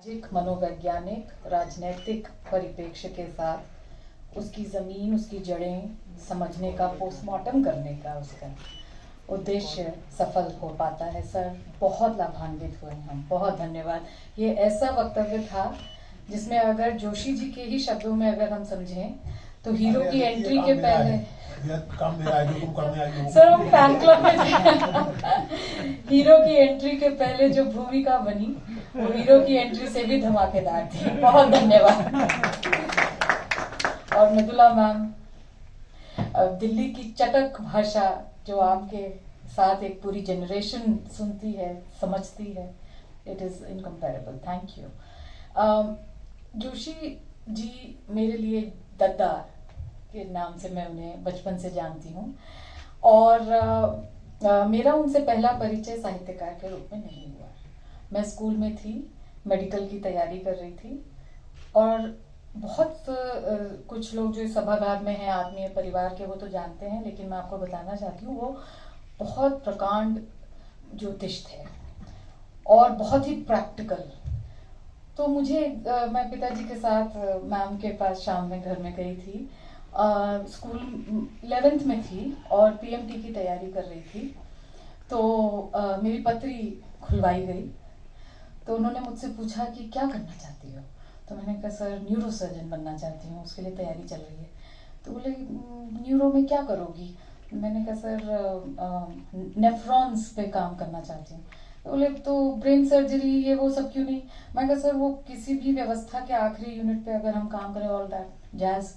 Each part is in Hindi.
सामाजिक, मनोवैज्ञानिक, राजनैतिक परिप्रेक्ष्य के साथ उसकी ज़मीन, उसकी जड़ें समझने का, पोस्टमार्टम करने का उसका उद्देश्य सफल हो पाता है। सर, बहुत लाभान्वित हुए हम, बहुत धन्यवाद। ये ऐसा वक्तव्य था जिसमें अगर जोशी जी के ही शब्दों में अगर हम समझें तो हीरो की एंट्री के पहले सर हम फैन क्लब में थे। हीरो की एंट्री के पहले जो भूमिका बनी वो हीरो की एंट्री से भी धमाकेदार थी। बहुत धन्यवाद। और मृदुला मैम, दिल्ली की चटक भाषा जो आपके साथ एक पूरी जनरेशन सुनती है, समझती है, it is incomparable. Thank you. Joshi ji मेरे लिए दद्दा के नाम से मैं उन्हें बचपन से जानती हूँ और मेरा उनसे पहला परिचय साहित्यकार के रूप में नहीं हुआ। मैं स्कूल में थी, मेडिकल की तैयारी कर रही थी और बहुत कुछ लोग जो सभागार में हैं आत्मीय परिवार के वो तो जानते हैं, लेकिन मैं आपको बताना चाहती हूँ वो बहुत प्रकांड ज्योतिष थे और बहुत ही प्रैक्टिकल। तो मुझे मैं पिताजी के साथ मैम के पास शाम में घर में गई थी। स्कूल 11th में थी और पीएमटी की तैयारी कर रही थी। तो मेरी पत्री खुलवाई गई तो उन्होंने मुझसे पूछा कि क्या करना चाहती हो। तो मैंने कहा सर न्यूरो सर्जन बनना चाहती हूँ, उसके लिए तैयारी चल रही है। तो बोले न्यूरो में क्या करोगी। मैंने कहा सर नेफ्रॉन्स पे काम करना चाहती हूँ। तो बोले तो ब्रेन सर्जरी ये वो सब क्यों नहीं। मैं कहा सर वो किसी भी व्यवस्था के आखिरी यूनिट पे अगर हम काम करें ऑल दैट जैज।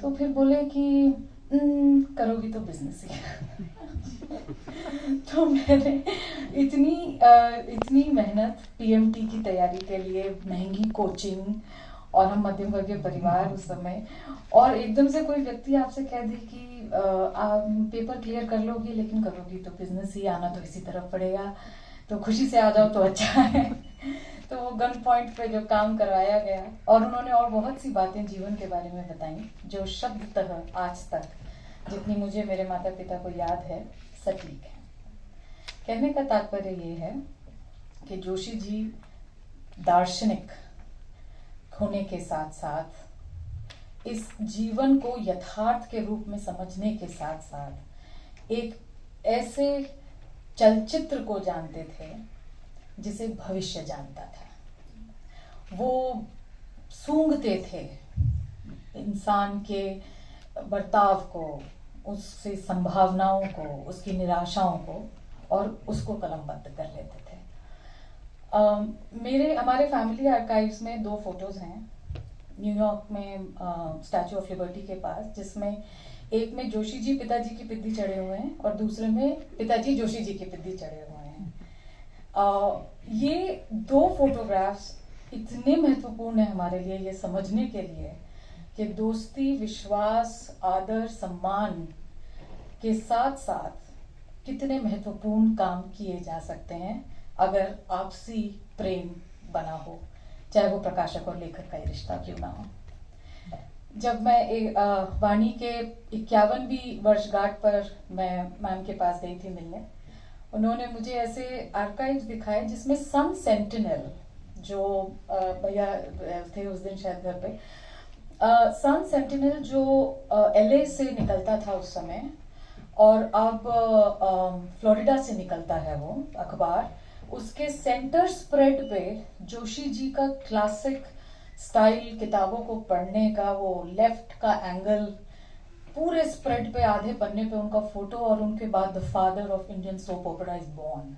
तो फिर बोले कि करोगी तो बिजनेस ही। तो मैंने इतनी मेहनत पीएमटी की तैयारी के लिए, महंगी कोचिंग, और हम मध्यम वर्गीय परिवार उस समय, और एकदम से कोई व्यक्ति आपसे कह दे कि आप पेपर क्लियर कर लोगी लेकिन करोगी तो बिजनेस ही, आना तो इसी तरफ पड़ेगा, तो खुशी से आ जाओ तो अच्छा है। तो वो गन पॉइंट पे जो काम करवाया गया और उन्होंने और बहुत सी बातें जीवन के बारे में बताई जो शब्दतः आज तक जितनी मुझे मेरे माता पिता को याद है सटीक है। कहने का तात्पर्य ये है कि जोशी जी दार्शनिक होने के साथ साथ इस जीवन को यथार्थ के रूप में समझने के साथ साथ एक ऐसे चलचित्र को जानते थे जिसे भविष्य जानता था। वो सूंघते थे इंसान के बर्ताव को, उससे संभावनाओं को, उसकी निराशाओं को, और उसको कलमबद्ध कर लेते थे। हमारे फैमिली आर्काइव्स में 2 फोटोज हैं न्यूयॉर्क में स्टैचू ऑफ लिबर्टी के पास, जिसमें एक में जोशी जी पिताजी की पिद्दी चढ़े हुए हैं और दूसरे में पिताजी जोशी जी की पिद्दी चढ़े हुए हैं। ये 2 फोटोग्राफ्स इतने महत्वपूर्ण है हमारे लिए ये समझने के लिए कि दोस्ती, विश्वास, आदर, सम्मान के साथ साथ कितने महत्वपूर्ण काम किए जा सकते हैं अगर आपसी प्रेम बना हो, चाहे वो प्रकाशक और लेखक का ही रिश्ता क्यों ना हो। जब मैं वाणी के 51वीं वर्षगांठ पर मैं मैम के पास गई थी मिलने, उन्होंने मुझे ऐसे आर्काइव्स दिखाए जिसमें सन सेंटिनल, जो भैया थे उस दिन शायद घर पे, सन सेंटिनल जो एलए से निकलता था उस समय और अब फ्लोरिडा से निकलता है वो अखबार, उसके सेंटर स्प्रेड पे जोशी जी का क्लासिक स्टाइल किताबों को पढ़ने का वो लेफ्ट का एंगल, पूरे स्प्रेड पे आधे पन्ने पे उनका फोटो और उनके बाद the father of Indian soap opera is born,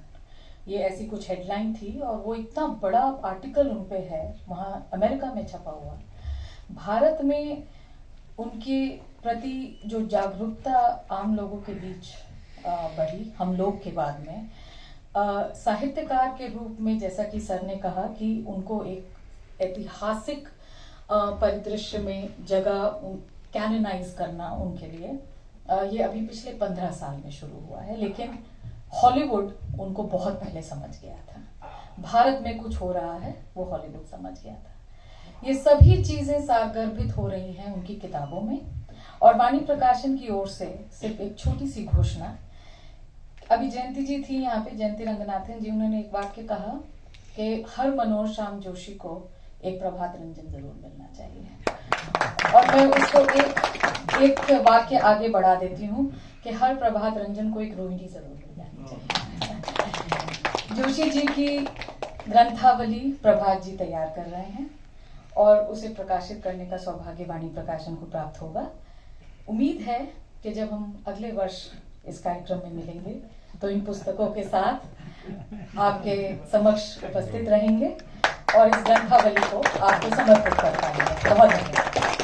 ये ऐसी कुछ हेडलाइन थी और वो इतना बड़ा आर्टिकल उन पे है, वहां अमेरिका में छपा हुआ। भारत में उनके प्रति जो जागरूकता आम लोगों के बीच बढ़ी हम लोग के बाद में, साहित्यकार के रूप में, जैसा कि सर ने कहा कि उनको एक ऐतिहासिक परिदृश्य में जगह कैनोनाइज करना उनके लिए ये अभी पिछले 15 साल में शुरू हुआ है, लेकिन हॉलीवुड उनको बहुत पहले समझ गया था। भारत में कुछ हो रहा है वो हॉलीवुड समझ गया था। ये सभी चीजें सारगर्भित हो रही हैं उनकी किताबों में। और वाणी प्रकाशन की ओर से सिर्फ एक छोटी सी घोषणा, अभी जयंती जी थी यहाँ पे, जयंती रंगनाथन जी, उन्होंने एक वाक्य कहा कि हर मनोज श्याम जोशी को एक प्रभात रंजन जरूर मिलना चाहिए। और मैं उसको एक वाक्य आगे बढ़ा देती हूँ कि हर प्रभात रंजन को एक रोहिणी जरूर मिल जानी चाहिए। जोशी जी की ग्रंथावली प्रभात जी तैयार कर रहे हैं और उसे प्रकाशित करने का सौभाग्य वाणी प्रकाशन को प्राप्त होगा। उम्मीद है कि जब हम अगले वर्ष इस कार्यक्रम में मिलेंगे तो इन पुस्तकों के साथ आपके समक्ष उपस्थित रहेंगे और इस ग्रंथावली को आपको समर्पित कर पाएंगे। बहुत धन्यवाद।